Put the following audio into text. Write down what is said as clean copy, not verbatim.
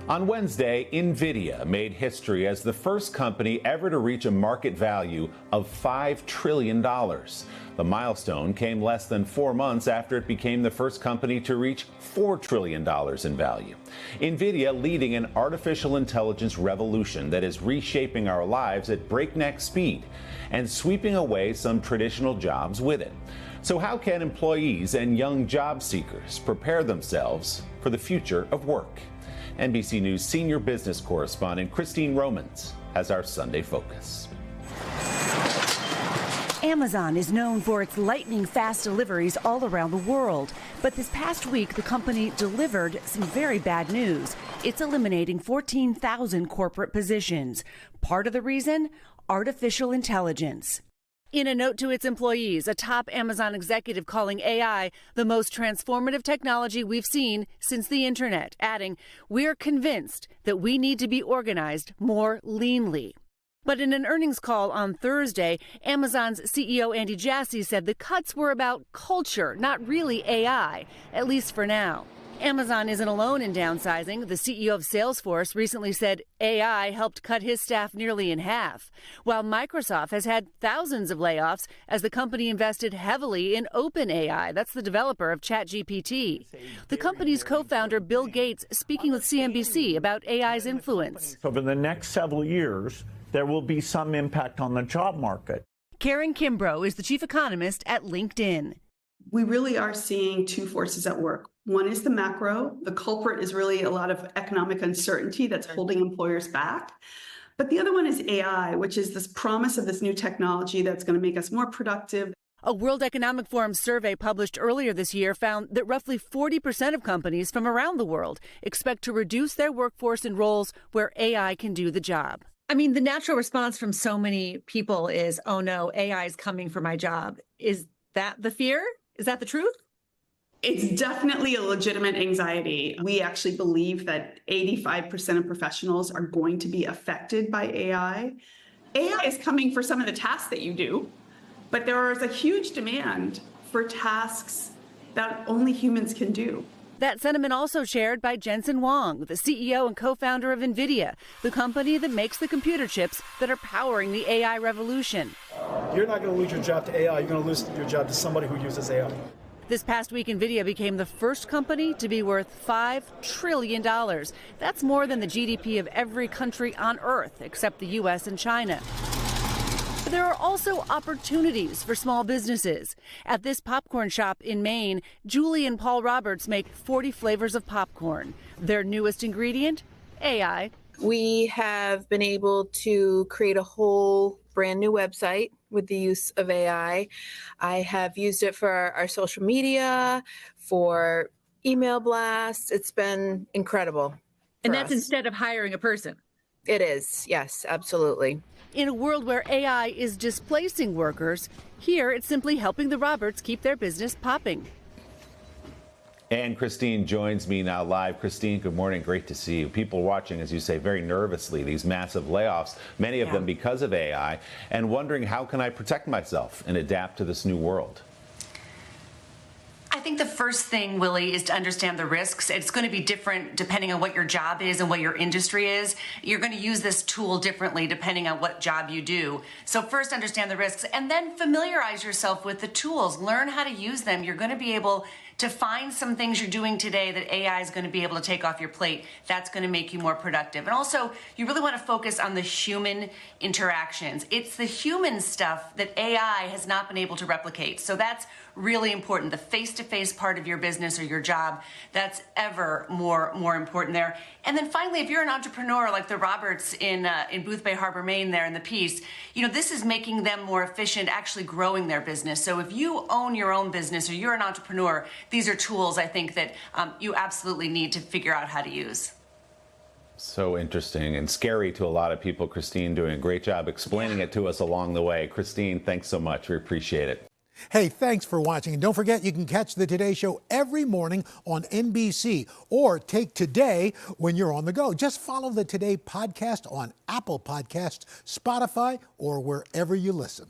On Wednesday, Nvidia made history as the first company ever to reach a market value of $5 trillion. The milestone came less than 4 months after it became the first company to reach $4 trillion in value. Nvidia leading an artificial intelligence revolution that is reshaping our lives at breakneck speed and sweeping away some traditional jobs with it. So how can employees and young job seekers prepare themselves for the future of work? NBC News senior business correspondent Christine Romans has our Sunday focus. Amazon is known for its lightning-fast deliveries all around the world. But this past week, the company delivered some very bad news. It's eliminating 14,000 corporate positions. Part of the reason? Artificial intelligence. In a note to its employees, a top Amazon executive calling AI the most transformative technology we've seen since the internet, adding, "We're convinced that we need to be organized more leanly." But in an earnings call on Thursday, Amazon's CEO Andy Jassy said the cuts were about culture, not really AI, at least for now. Amazon isn't alone in downsizing. The CEO of Salesforce recently said AI helped cut his staff nearly in half, while Microsoft has had thousands of layoffs as the company invested heavily in OpenAI. That's the developer of ChatGPT. The company's co-founder Bill Gates speaking with CNBC about AI's influence. Over the next several years, there will be some impact on the job market. Karen Kimbrough is the chief economist at LinkedIn. We really are seeing two forces at work. One is the macro. The culprit is really a lot of economic uncertainty that's holding employers back. But the other one is AI, which is this promise of this new technology that's going to make us more productive. A World Economic Forum survey published earlier this year found that roughly 40% of companies from around the world expect to reduce their workforce in roles where AI can do the job. I mean, the natural response from so many people is, oh no, AI is coming for my job. Is that the fear? Is that the truth? It's definitely a legitimate anxiety. We actually believe that 85% of professionals are going to be affected by AI. AI is coming for some of the tasks that you do, but there is a huge demand for tasks that only humans can do. That sentiment also shared by Jensen Huang, the CEO and co-founder of Nvidia, the company that makes the computer chips that are powering the AI revolution. You're not going to lose your job to AI. You're going to lose your job to somebody who uses AI. This past week, Nvidia became the first company to be worth $5 trillion. That's more than the GDP of every country on Earth, except the U.S. and China. But there are also opportunities for small businesses. At this popcorn shop in Maine, Julie and Paul Roberts make 40 flavors of popcorn. Their newest ingredient? AI. We have been able to create a whole brand new website with the use of AI. I have used it for our social media, for email blasts. It's been incredible. And that's instead of hiring a person. It is, yes, absolutely. In a world where AI is displacing workers, here it's simply helping the Roberts keep their business popping. And Christine joins me now live. Christine, good morning. Great to see you. People watching, as you say, very nervously, these massive layoffs, many of them because of AI, and wondering how can I protect myself and adapt to this new world? I think the first thing, Willie, is to understand the risks. It's going to be different depending on what your job is and what your industry is. You're going to use this tool differently depending on what job you do. So first, understand the risks and then familiarize yourself with the tools. Learn how to use them. You're going to be able to find some things you're doing today that AI is going to be able to take off your plate. That's going to make you more productive. And also, you really want to focus on the human interactions. It's the human stuff that AI has not been able to replicate. So that's really important. The face-to-face part of your business or your job, that's ever more important there. And then finally, if you're an entrepreneur like the Roberts in Boothbay Harbor, Maine there in the piece, this is making them more efficient, actually growing their business. So if you own your own business or you're an entrepreneur, these are tools I think that you absolutely need to figure out how to use. So interesting and scary to a lot of people. Christine doing a great job explaining it to us along the way. Christine, thanks so much. We appreciate it. Hey, thanks for watching. And don't forget, you can catch the Today Show every morning on NBC or take Today when you're on the go. Just follow the Today podcast on Apple Podcasts, Spotify, or wherever you listen.